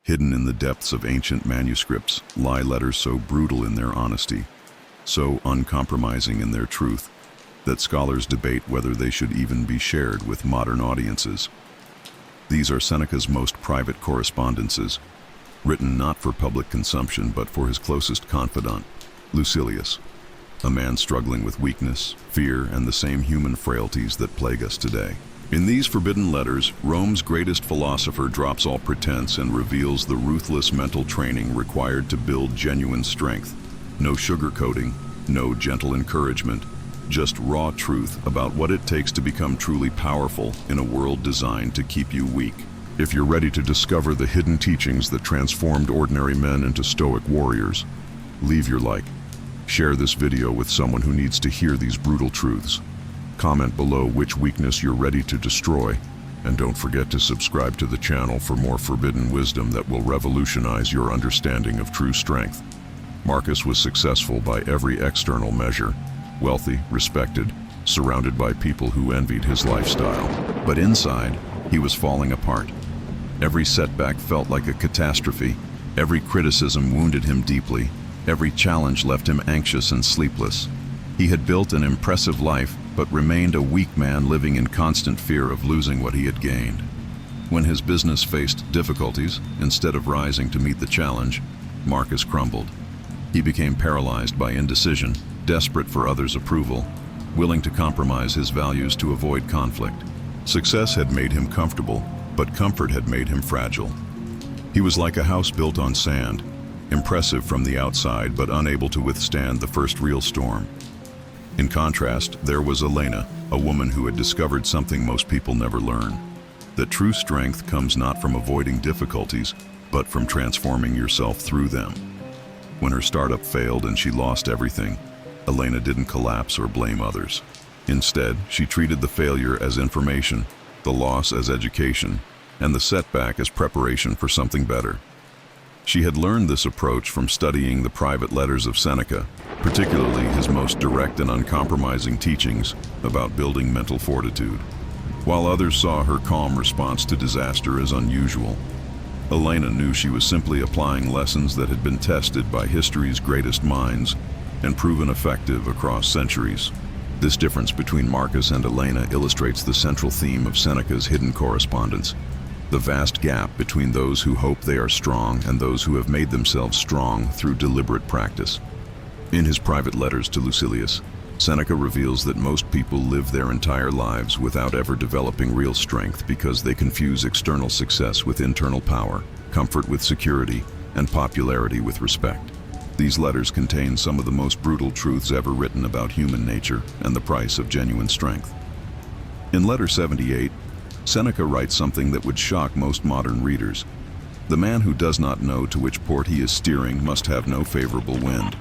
Hidden in the depths of ancient manuscripts lie letters so brutal in their honesty, so uncompromising in their truth, that scholars debate whether they should even be shared with modern audiences. These are Seneca's most private correspondences, written not for public consumption but for his closest confidant, Lucilius, a man struggling with weakness, fear, and the same human frailties that plague us today. In these forbidden letters, Rome's greatest philosopher drops all pretense and reveals the ruthless mental training required to build genuine strength. No sugarcoating, no gentle encouragement, just raw truth about what it takes to become truly powerful in a world designed to keep you weak. If you're ready to discover the hidden teachings that transformed ordinary men into Stoic warriors, leave your like. Share this video with someone who needs to hear these brutal truths. Comment below which weakness you're ready to destroy, and don't forget to subscribe to the channel for more forbidden wisdom that will revolutionize your understanding of true strength. Marcus was successful by every external measure, wealthy, respected, surrounded by people who envied his lifestyle. But inside, he was falling apart. Every setback felt like a catastrophe. Every criticism wounded him deeply. Every challenge left him anxious and sleepless. He had built an impressive life, but remained a weak man living in constant fear of losing what he had gained. When his business faced difficulties, instead of rising to meet the challenge, Marcus crumbled. He became paralyzed by indecision, desperate for others' approval, willing to compromise his values to avoid conflict. Success had made him comfortable, but comfort had made him fragile. He was like a house built on sand, impressive from the outside but unable to withstand the first real storm. In contrast, there was Elena, a woman who had discovered something most people never learn: that true strength comes not from avoiding difficulties, but from transforming yourself through them. When her startup failed and she lost everything, Elena didn't collapse or blame others. Instead, she treated the failure as information, the loss as education, and the setback as preparation for something better. She had learned this approach from studying the private letters of Seneca, particularly his most direct and uncompromising teachings about building mental fortitude. While others saw her calm response to disaster as unusual, Elena knew she was simply applying lessons that had been tested by history's greatest minds and proven effective across centuries. This difference between Marcus and Elena illustrates the central theme of Seneca's hidden correspondence: the vast gap between those who hope they are strong and those who have made themselves strong through deliberate practice. In his private letters to Lucilius, Seneca reveals that most people live their entire lives without ever developing real strength because they confuse external success with internal power, comfort with security, and popularity with respect. These letters contain some of the most brutal truths ever written about human nature and the price of genuine strength. In letter 78, Seneca writes something that would shock most modern readers: the man who does not know to which port he is steering must have no favorable wind.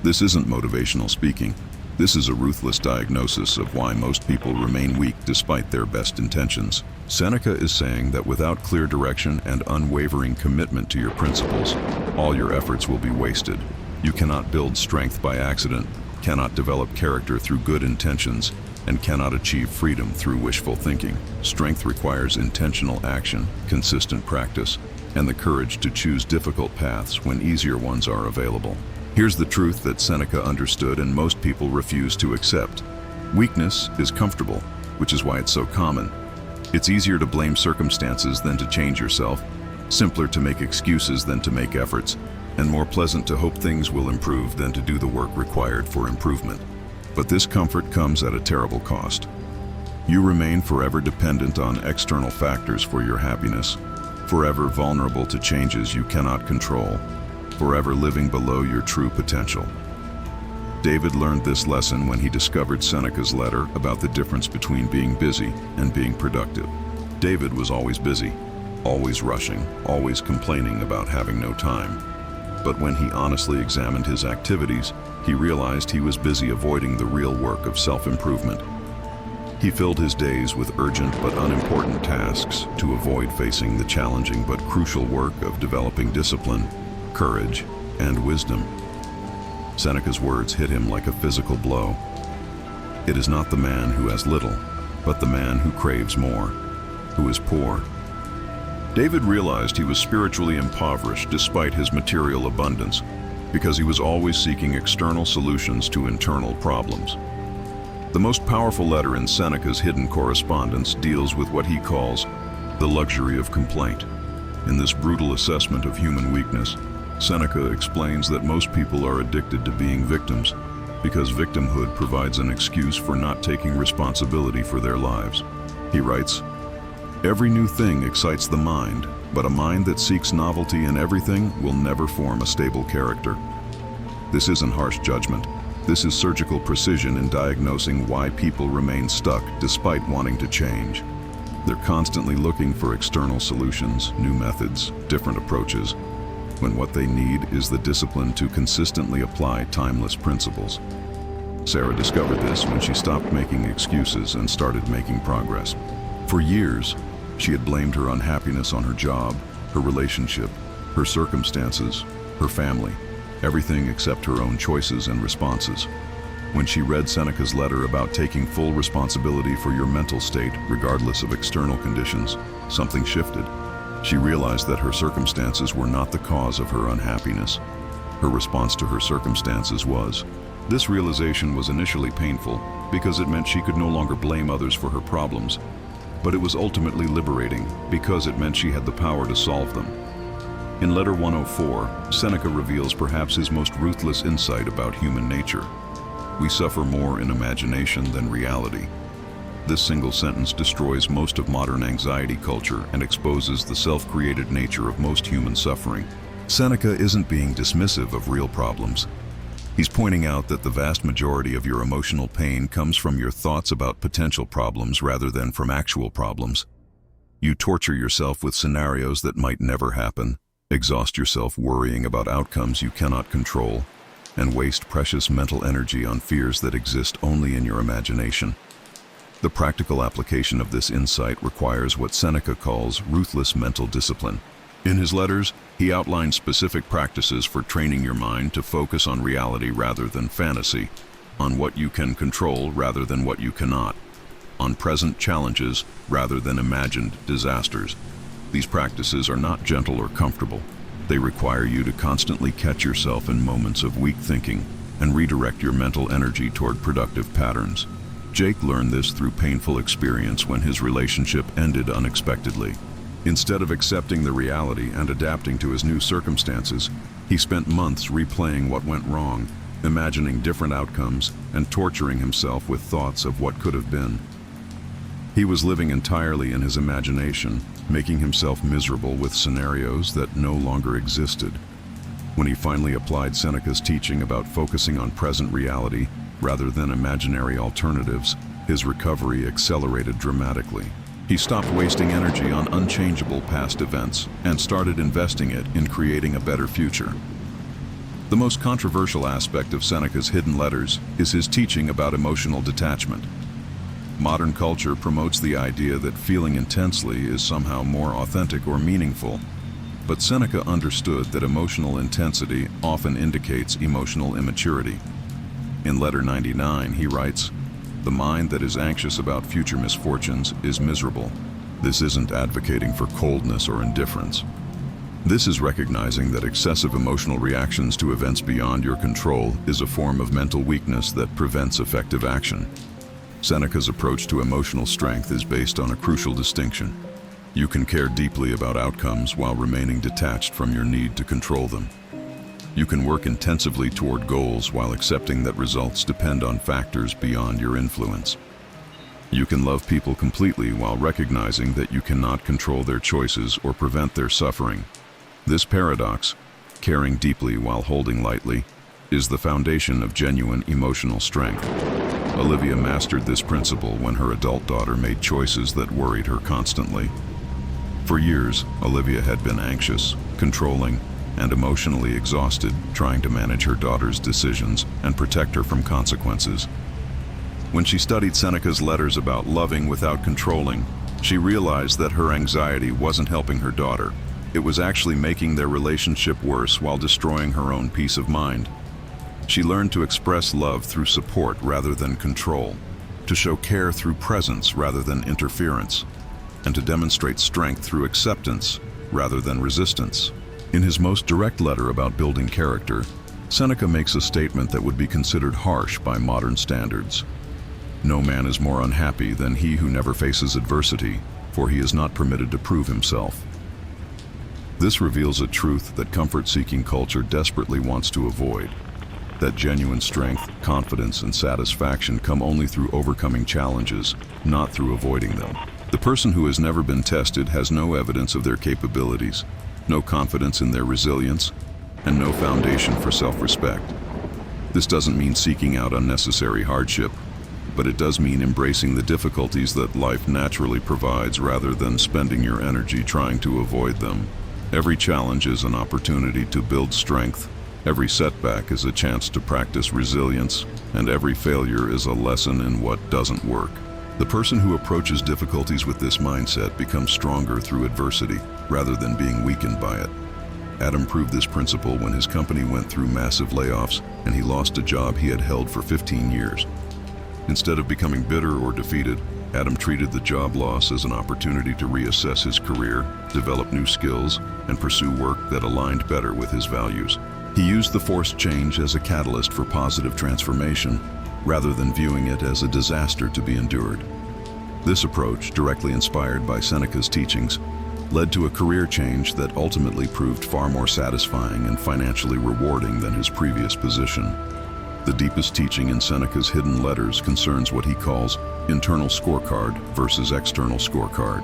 This isn't motivational speaking. This is a ruthless diagnosis of why most people remain weak despite their best intentions. Seneca is saying that without clear direction and unwavering commitment to your principles, all your efforts will be wasted. You cannot build strength by accident, cannot develop character through good intentions, and cannot achieve freedom through wishful thinking. Strength requires intentional action, consistent practice, and the courage to choose difficult paths when easier ones are available. Here's the truth that Seneca understood and most people refuse to accept: weakness is comfortable, which is why it's so common. It's easier to blame circumstances than to change yourself, simpler to make excuses than to make efforts, and more pleasant to hope things will improve than to do the work required for improvement. But this comfort comes at a terrible cost. You remain forever dependent on external factors for your happiness, forever vulnerable to changes you cannot control, forever living below your true potential. David learned this lesson when he discovered Seneca's letter about the difference between being busy and being productive. David was always busy, always rushing, always complaining about having no time. But when he honestly examined his activities, he realized he was busy avoiding the real work of self-improvement. He filled his days with urgent but unimportant tasks to avoid facing the challenging but crucial work of developing discipline, courage, and wisdom. Seneca's words hit him like a physical blow. It is not the man who has little, but the man who craves more, who is poor, David realized he was spiritually impoverished despite his material abundance, because he was always seeking external solutions to internal problems. The most powerful letter in Seneca's hidden correspondence deals with what he calls the luxury of complaint. In this brutal assessment of human weakness, Seneca explains that most people are addicted to being victims because victimhood provides an excuse for not taking responsibility for their lives. He writes, "Every new thing excites the mind, but a mind that seeks novelty in everything will never form a stable character." This isn't harsh judgment. This is surgical precision in diagnosing why people remain stuck despite wanting to change. They're constantly looking for external solutions, new methods, different approaches, when what they need is the discipline to consistently apply timeless principles. Sarah discovered this when she stopped making excuses and started making progress. For years, she had blamed her unhappiness on her job, her relationship, her circumstances, her family, everything except her own choices and responses. When she read Seneca's letter about taking full responsibility for your mental state, regardless of external conditions, something shifted. She realized that her circumstances were not the cause of her unhappiness. Her response to her circumstances was. This realization was initially painful because it meant she could no longer blame others for her problems, but it was ultimately liberating because it meant she had the power to solve them. In Letter 104, Seneca reveals perhaps his most ruthless insight about human nature. We suffer more in imagination than reality. This single sentence destroys most of modern anxiety culture and exposes the self-created nature of most human suffering. Seneca isn't being dismissive of real problems. He's pointing out that the vast majority of your emotional pain comes from your thoughts about potential problems rather than from actual problems. You torture yourself with scenarios that might never happen, exhaust yourself worrying about outcomes you cannot control, and waste precious mental energy on fears that exist only in your imagination. The practical application of this insight requires what Seneca calls ruthless mental discipline. In his letters, he outlines specific practices for training your mind to focus on reality rather than fantasy, on what you can control rather than what you cannot, on present challenges rather than imagined disasters. These practices are not gentle or comfortable. They require you to constantly catch yourself in moments of weak thinking and redirect your mental energy toward productive patterns. Jake learned this through painful experience when his relationship ended unexpectedly. Instead of accepting the reality and adapting to his new circumstances, he spent months replaying what went wrong, imagining different outcomes, and torturing himself with thoughts of what could have been. He was living entirely in his imagination, making himself miserable with scenarios that no longer existed. When he finally applied Seneca's teaching about focusing on present reality rather than imaginary alternatives, his recovery accelerated dramatically. He stopped wasting energy on unchangeable past events and started investing it in creating a better future. The most controversial aspect of Seneca's hidden letters is his teaching about emotional detachment. Modern culture promotes the idea that feeling intensely is somehow more authentic or meaningful, but Seneca understood that emotional intensity often indicates emotional immaturity. In Letter 99, he writes, "The mind that is anxious about future misfortunes is miserable." This isn't advocating for coldness or indifference. This is recognizing that excessive emotional reactions to events beyond your control is a form of mental weakness that prevents effective action. Seneca's approach to emotional strength is based on a crucial distinction. You can care deeply about outcomes while remaining detached from your need to control them. You can work intensively toward goals while accepting that results depend on factors beyond your influence. You can love people completely while recognizing that you cannot control their choices or prevent their suffering. This paradox, caring deeply while holding lightly, is the foundation of genuine emotional strength. Olivia mastered this principle when her adult daughter made choices that worried her constantly. For years, Olivia had been anxious, controlling, and emotionally exhausted trying to manage her daughter's decisions and protect her from consequences. When she studied Seneca's letters about loving without controlling, she realized that her anxiety wasn't helping her daughter. It was actually making their relationship worse while destroying her own peace of mind. She learned to express love through support rather than control, to show care through presence rather than interference. and to demonstrate strength through acceptance rather than resistance. In his most direct letter about building character, Seneca makes a statement that would be considered harsh by modern standards. "No man is more unhappy than he who never faces adversity, for he is not permitted to prove himself." This reveals a truth that comfort-seeking culture desperately wants to avoid, that genuine strength, confidence, and satisfaction come only through overcoming challenges, not through avoiding them. The person who has never been tested has no evidence of their capabilities, no confidence in their resilience, and no foundation for self-respect. This doesn't mean seeking out unnecessary hardship, but it does mean embracing the difficulties that life naturally provides rather than spending your energy trying to avoid them. Every challenge is an opportunity to build strength, every setback is a chance to practice resilience, and every failure is a lesson in what doesn't work. The person who approaches difficulties with this mindset becomes stronger through adversity, rather than being weakened by it. Adam proved this principle when his company went through massive layoffs and he lost a job he had held for 15 years. Instead of becoming bitter or defeated, Adam treated the job loss as an opportunity to reassess his career, develop new skills, and pursue work that aligned better with his values. He used the forced change as a catalyst for positive transformation, rather than viewing it as a disaster to be endured. This approach, directly inspired by Seneca's teachings, led to a career change that ultimately proved far more satisfying and financially rewarding than his previous position. The deepest teaching in Seneca's hidden letters concerns what he calls internal scorecard versus external scorecard.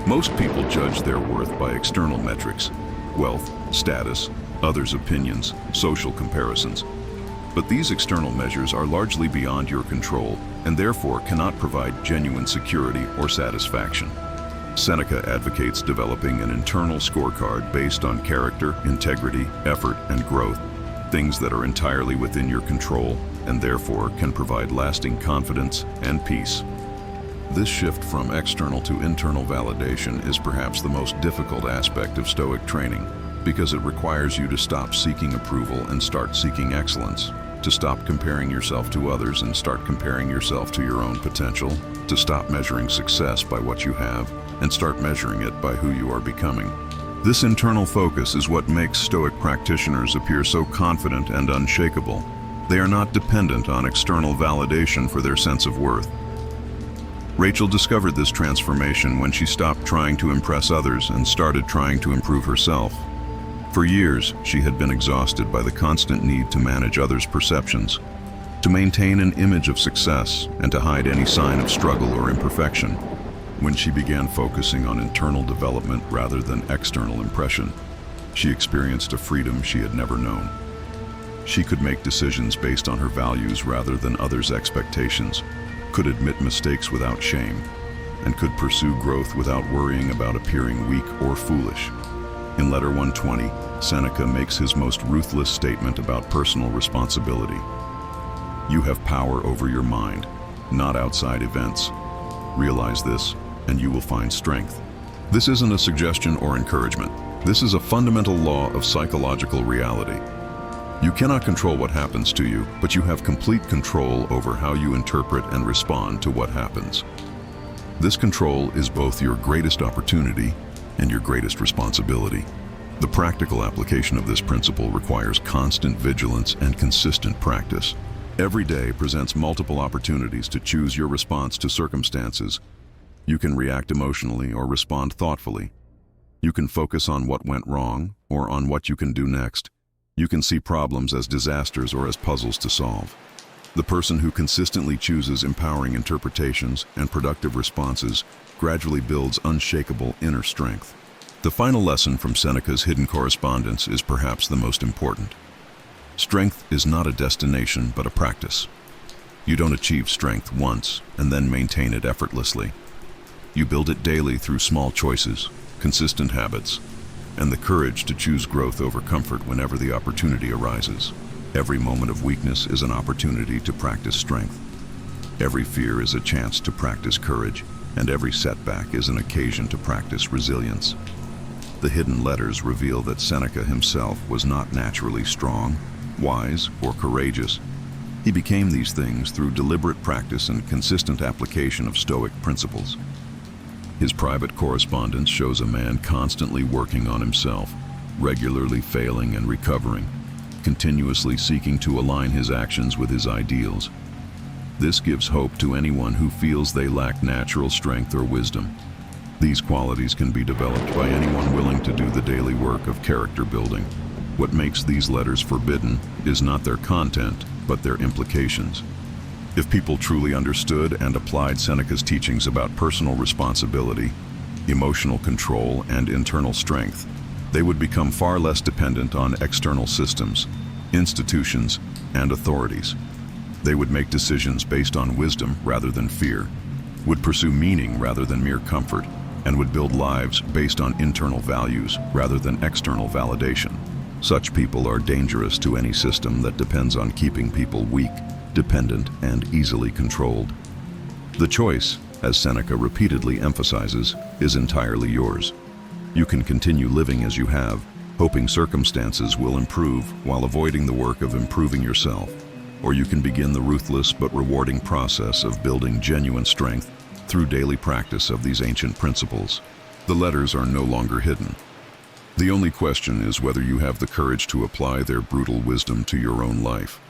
Most people judge their worth by external metrics: wealth, status, others' opinions, social comparisons. But these external measures are largely beyond your control and therefore cannot provide genuine security or satisfaction. Seneca advocates developing an internal scorecard based on character, integrity, effort, and growth, things that are entirely within your control and therefore can provide lasting confidence and peace. This shift from external to internal validation is perhaps the most difficult aspect of Stoic training, because it requires you to stop seeking approval and start seeking excellence, to stop comparing yourself to others and start comparing yourself to your own potential, to stop measuring success by what you have and start measuring it by who you are becoming. This internal focus is what makes Stoic practitioners appear so confident and unshakable. They are not dependent on external validation for their sense of worth. Rachel discovered this transformation when she stopped trying to impress others and started trying to improve herself. For years, she had been exhausted by the constant need to manage others' perceptions, to maintain an image of success, and to hide any sign of struggle or imperfection. When she began focusing on internal development rather than external impression, she experienced a freedom she had never known. She could make decisions based on her values rather than others' expectations, could admit mistakes without shame, and could pursue growth without worrying about appearing weak or foolish. In Letter 120, Seneca makes his most ruthless statement about personal responsibility. You have power over your mind, not outside events. Realize this, and you will find strength. This isn't a suggestion or encouragement. This is a fundamental law of psychological reality. You cannot control what happens to you, but you have complete control over how you interpret and respond to what happens. This control is both your greatest opportunity and your greatest responsibility. The practical application of this principle requires constant vigilance and consistent practice. Every day presents multiple opportunities to choose your response to circumstances. You can react emotionally or respond thoughtfully. You can focus on what went wrong or on what you can do next. You can see problems as disasters or as puzzles to solve. The person who consistently chooses empowering interpretations and productive responses gradually builds unshakable inner strength. The final lesson from Seneca's hidden correspondence is perhaps the most important. Strength is not a destination, but a practice. You don't achieve strength once and then maintain it effortlessly. You build it daily through small choices, consistent habits, and the courage to choose growth over comfort whenever the opportunity arises. Every moment of weakness is an opportunity to practice strength. Every fear is a chance to practice courage, and every setback is an occasion to practice resilience. The hidden letters reveal that Seneca himself was not naturally strong, wise, or courageous. He became these things through deliberate practice and consistent application of Stoic principles. His private correspondence shows a man constantly working on himself, regularly failing and recovering, continuously seeking to align his actions with his ideals. This gives hope to anyone who feels they lack natural strength or wisdom. These qualities can be developed by anyone willing to do the daily work of character building. What makes these letters forbidden is not their content, but their implications. If people truly understood and applied Seneca's teachings about personal responsibility, emotional control, and internal strength, they would become far less dependent on external systems, institutions, and authorities. They would make decisions based on wisdom rather than fear, would pursue meaning rather than mere comfort, and would build lives based on internal values rather than external validation. Such people are dangerous to any system that depends on keeping people weak, dependent, and easily controlled. The choice, as Seneca repeatedly emphasizes, is entirely yours. You can continue living as you have, hoping circumstances will improve while avoiding the work of improving yourself. Or you can begin the ruthless but rewarding process of building genuine strength through daily practice of these ancient principles. The letters are no longer hidden. The only question is whether you have the courage to apply their brutal wisdom to your own life.